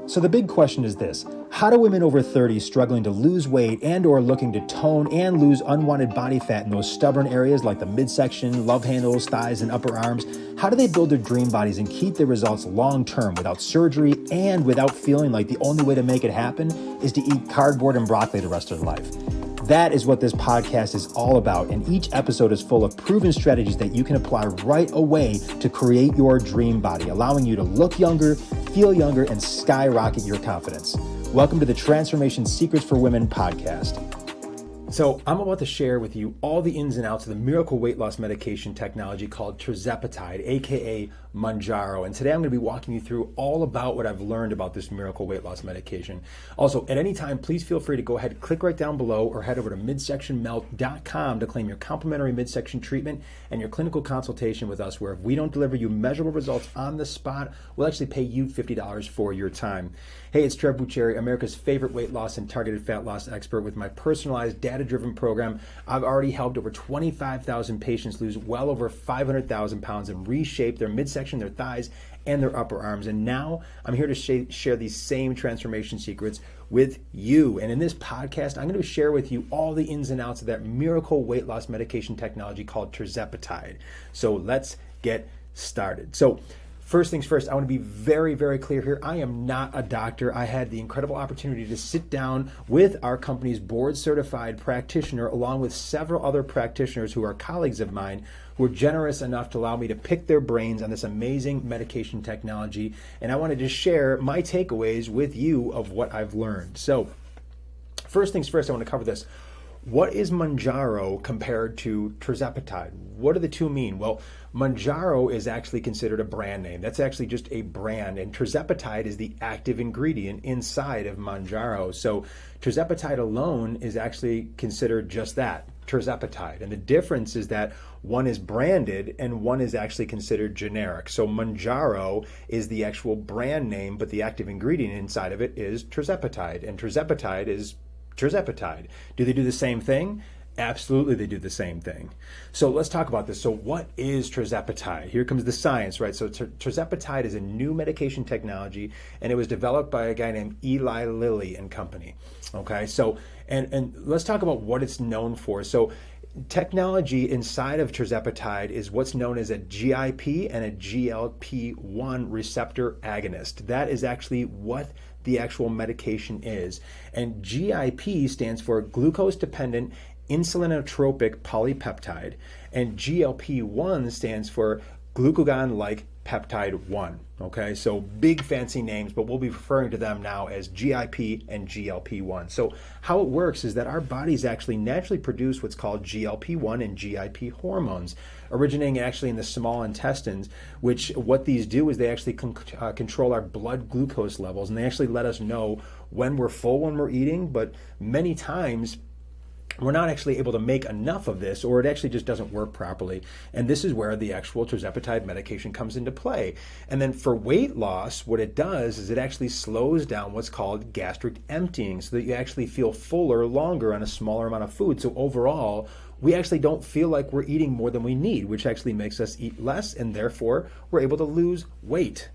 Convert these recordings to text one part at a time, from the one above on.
So the big question is this: how do women over 30 struggling to lose weight and or looking to tone and lose unwanted body fat in those stubborn areas like the midsection, love handles, thighs, and upper arms, how do they build their dream bodies and keep their results long-term without surgery and without feeling like the only way to make it happen is to eat cardboard and broccoli the rest of their life? That is what this podcast is all about, and each episode is full of proven strategies that you can apply right away to create your dream body, allowing you to look younger, feel younger, and skyrocket your confidence. Welcome to the Transformation Secrets for Women podcast. So I'm about to share with you all the ins and outs of the miracle weight loss medication technology called Trizeepatide, aka Mounjaro. And today I'm going to be walking you through all about what I've learned about this miracle weight loss medication. Also, at any time, please feel free to go ahead, click right down below, or head over to midsectionmelt.com to claim your complimentary midsection treatment and your clinical consultation with us, where if we don't deliver you measurable results on the spot, we'll actually pay you $50 for your time. Hey, it's Trev Bucheri, America's favorite weight loss and targeted fat loss expert with my personalized data-driven program. I've already helped over 25,000 patients lose well over 500,000 pounds and reshape their midsection, their thighs, and their upper arms. And now I'm here to share these same transformation secrets with you. And in this podcast, I'm going to share with you all the ins and outs of that miracle weight loss medication technology called Trizeepatide. So let's get started. So first things first, I want to be very, very clear here. I am not a doctor. I had the incredible opportunity to sit down with our company's board-certified practitioner, along with several other practitioners who are colleagues of mine, who were generous enough to allow me to pick their brains on this amazing medication technology. And I wanted to share my takeaways with you of what I've learned. So first things first, I want to cover this. What is Mounjaro compared to Trizeepatide? What do the two mean? Well, Mounjaro is actually considered a brand name. That's actually just a brand, and Trizeepatide is the active ingredient inside of Mounjaro. So Trizeepatide alone is actually considered just that, Trizeepatide. And the difference is that one is branded and one is actually considered generic. So Mounjaro is the actual brand name, but the active ingredient inside of it is Trizeepatide, and Trizeepatide is Trizeepatide. Do they do the same thing? Absolutely, they do the same thing. So let's talk about this. So what is Trizeepatide? Here comes the science, right? So Trizeepatide is a new medication technology, and it was developed by a guy named Eli Lilly and Company. Okay, so and let's talk about what it's known for. So technology inside of Trizeepatide is what's known as a GIP and a GLP-1 receptor agonist. That is actually what the actual medication is. And GIP stands for glucose-dependent insulinotropic polypeptide, and GLP-1 stands for glucagon-like peptide 1. Okay, so big fancy names, but we'll be referring to them now as GIP and GLP-1. So how it works is that our bodies actually naturally produce what's called GLP-1 and GIP hormones, originating actually in the small intestines, which what these do is they actually control our blood glucose levels, and they actually let us know when we're full when we're eating, but many times we're not actually able to make enough of this, or it actually just doesn't work properly. And this is where the actual Trizeepatide medication comes into play. And then for weight loss, what it does is it actually slows down what's called gastric emptying, so that you actually feel fuller longer on a smaller amount of food. So overall, we actually don't feel like we're eating more than we need, which actually makes us eat less, and therefore we're able to lose weight.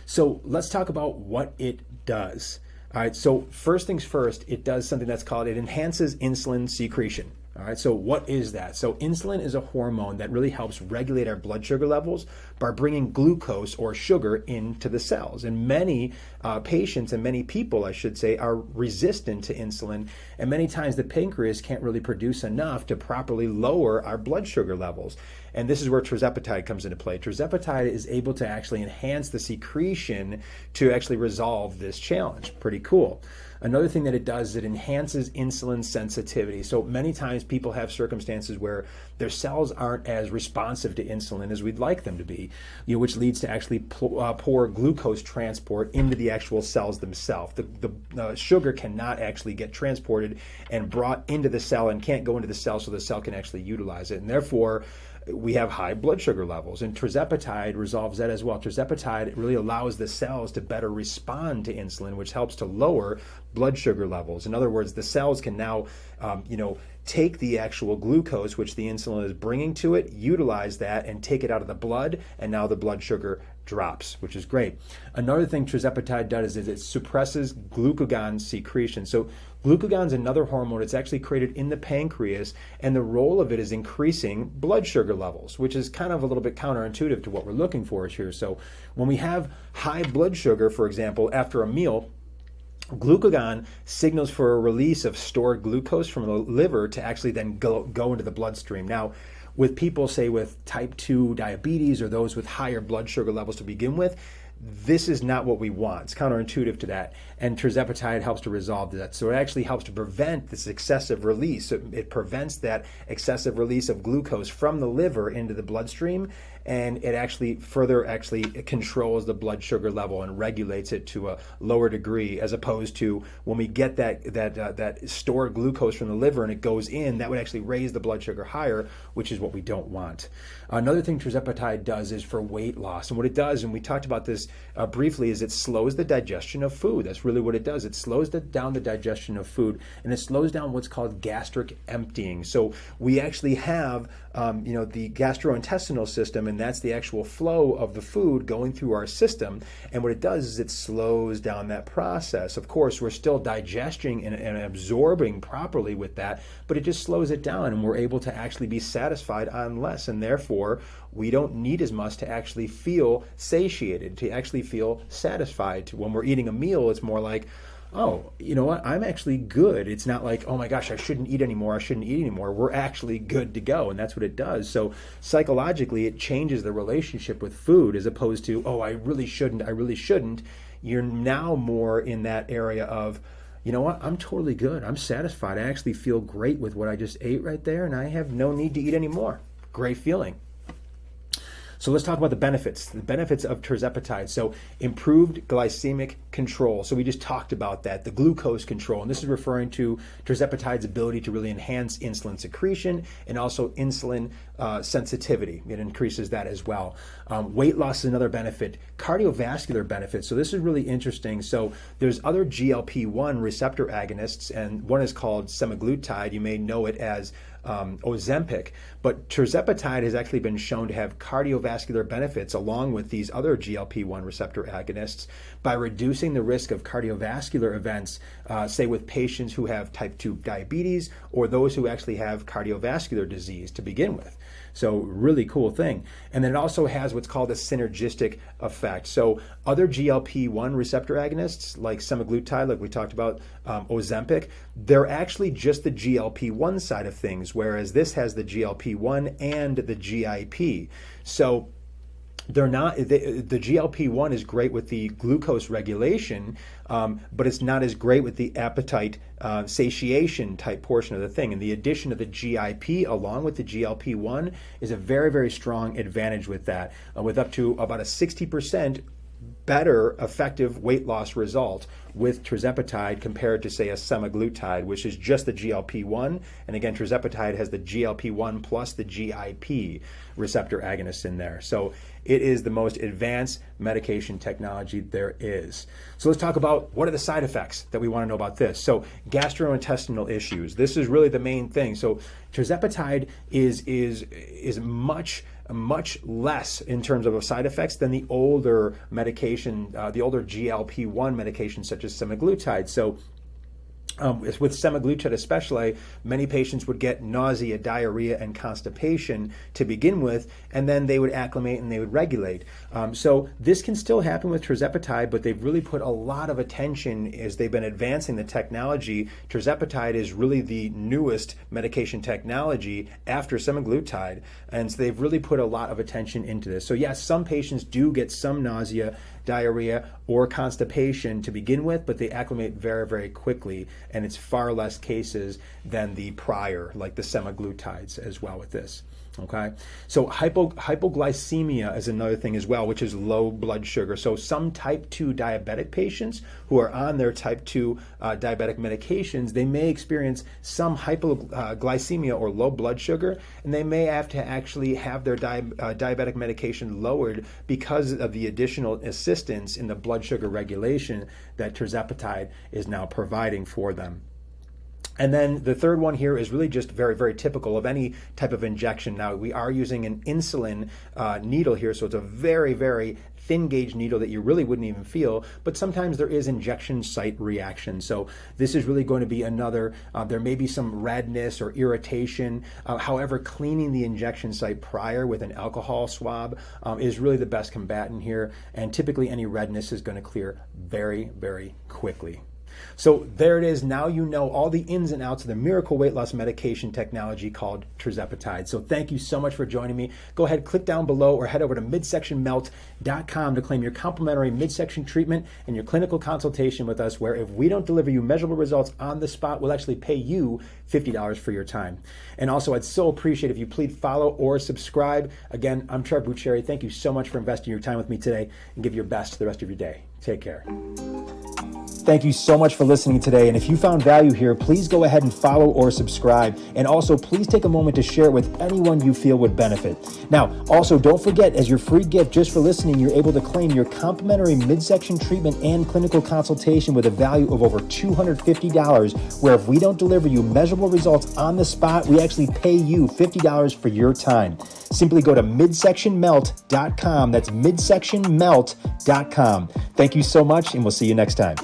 So let's talk about what it does. All right, so first things first, it does something that's called, it enhances insulin secretion. All right, so what is that? So insulin is a hormone that really helps regulate our blood sugar levels by bringing glucose or sugar into the cells. And many patients and many people, I should say, are resistant to insulin. And many times the pancreas can't really produce enough to properly lower our blood sugar levels. And this is where Trizeepatide comes into play. Trizeepatide is able to actually enhance the secretion to actually resolve this challenge. Pretty cool. Another thing that it does is it enhances insulin sensitivity. So many times people have circumstances where their cells aren't as responsive to insulin as we'd like them to be, which leads to actually poor glucose transport into the actual cells themselves. The sugar cannot actually get transported and brought into the cell and can't go into the cell so the cell can actually utilize it. And therefore, we have high blood sugar levels, and Trizeepatide resolves that as well. Trizeepatide really allows the cells to better respond to insulin, which helps to lower blood sugar levels. In other words, the cells can now, take the actual glucose, which the insulin is bringing to it, utilize that, and take it out of the blood, and now the blood sugar drops, which is great. Another thing tirzepatide does is it suppresses glucagon secretion. So glucagon is another hormone. It's actually created in the pancreas, and the role of it is increasing blood sugar levels, which is kind of a little bit counterintuitive to what we're looking for here. So when we have high blood sugar, for example, after a meal, glucagon signals for a release of stored glucose from the liver to actually then go into the bloodstream. Now, with people, say, with type 2 diabetes or those with higher blood sugar levels to begin with, this is not what we want. It's counterintuitive to that. And tirzepatide helps to resolve that. So it actually helps to prevent this excessive release. It prevents that excessive release of glucose from the liver into the bloodstream. And it actually further controls the blood sugar level and regulates it to a lower degree, as opposed to when we get that stored glucose from the liver and it goes in, that would actually raise the blood sugar higher, which is what we don't want. Another thing tirzepatide does is for weight loss. And what it does, and we talked about this briefly, is it slows the digestion of food. That's really what it does. It slows down the digestion of food, and it slows down what's called gastric emptying. So we actually have the gastrointestinal system, and that's the actual flow of the food going through our system. And what it does is it slows down that process. Of course, we're still digesting and absorbing properly with that, but it just slows it down, and we're able to actually be satisfied on less, and therefore we don't need as much to actually feel satiated, to actually feel satisfied. When we're eating a meal, it's more like, oh, you know what, I'm actually good. It's not like, oh my gosh, I shouldn't eat anymore. We're actually good to go. And that's what it does. So psychologically, it changes the relationship with food, as opposed to, oh, I really shouldn't. You're now more in that area of, you know what, I'm totally good. I'm satisfied. I actually feel great with what I just ate right there, and I have no need to eat anymore. Great feeling. So let's talk about the benefits of tirzepatide. So improved glycemic control. So we just talked about that, the glucose control. And this is referring to tirzepatide's ability to really enhance insulin secretion and also insulin sensitivity. It increases that as well. Weight loss is another benefit. Cardiovascular benefits. So this is really interesting. So there's other GLP-1 receptor agonists, and one is called semaglutide. You may know it as Ozempic, but tirzepatide has actually been shown to have cardiovascular benefits along with these other GLP-1 receptor agonists by reducing the risk of cardiovascular events, say with patients who have type 2 diabetes or those who actually have cardiovascular disease to begin with. So really cool thing. And then it also has what's called a synergistic effect. So other GLP-1 receptor agonists like semaglutide, like we talked about, Ozempic, they're actually just the GLP-1 side of things, whereas this has the GLP-1 and the GIP. So they're not, the GLP-1 is great with the glucose regulation, but it's not as great with the appetite satiation type portion of the thing. And the addition of the GIP along with the GLP-1 is a very, very strong advantage with that, with up to about a 60% better effective weight loss result with tirzepatide compared to, say, a semaglutide, which is just the GLP-1. And again, tirzepatide has the GLP-1 plus the GIP receptor agonists in there. So it is the most advanced medication technology there is. So let's talk about what are the side effects that we want to know about this. So gastrointestinal issues. This is really the main thing. So tirzepatide is much less in terms of side effects than the older medication, the older GLP-1 medications such as semaglutide. So with semaglutide especially, many patients would get nausea, diarrhea, and constipation to begin with, and then they would acclimate and they would regulate. So this can still happen with tirzepatide, but they've really put a lot of attention as they've been advancing the technology. Tirzepatide is really the newest medication technology after semaglutide, and so they've really put a lot of attention into this. So yes, some patients do get some nausea, diarrhea, or constipation to begin with, but they acclimate very, very quickly, and it's far less cases than the prior, like the semaglutides as well with this. Okay, so hypoglycemia is another thing as well, which is low blood sugar. So some type 2 diabetic patients who are on their type 2 diabetic medications, they may experience some hypoglycemia or low blood sugar, and they may have to actually have their diabetic medication lowered because of the additional assistance in the blood sugar regulation that tirzepatide is now providing for them. And then the third one here is really just very, very typical of any type of injection. Now, we are using an insulin needle here, so it's a very, very thin gauge needle that you really wouldn't even feel, but sometimes there is injection site reaction. So this is really going to be another, there may be some redness or irritation. However, cleaning the injection site prior with an alcohol swab is really the best combatant here. And typically any redness is going to clear very, very quickly. So there it is. Now you know all the ins and outs of the miracle weight loss medication technology called Trizeepatide. So thank you so much for joining me. Go ahead, click down below or head over to midsectionmelt.com to claim your complimentary midsection treatment and your clinical consultation with us, where if we don't deliver you measurable results on the spot, we'll actually pay you $50 for your time. And also, I'd so appreciate if you please follow or subscribe. Again, I'm Trevor Bucheri. Thank you so much for investing your time with me today, and give your best the rest of your day. Take care. Thank you so much for listening today. And if you found value here, please go ahead and follow or subscribe. And also, please take a moment to share it with anyone you feel would benefit. Now, also, don't forget, as your free gift just for listening, you're able to claim your complimentary midsection treatment and clinical consultation with a value of over $250, where if we don't deliver you measurable results on the spot, we actually pay you $50 for your time. Simply go to midsectionmelt.com. That's midsectionmelt.com. Thank you so much, and we'll see you next time.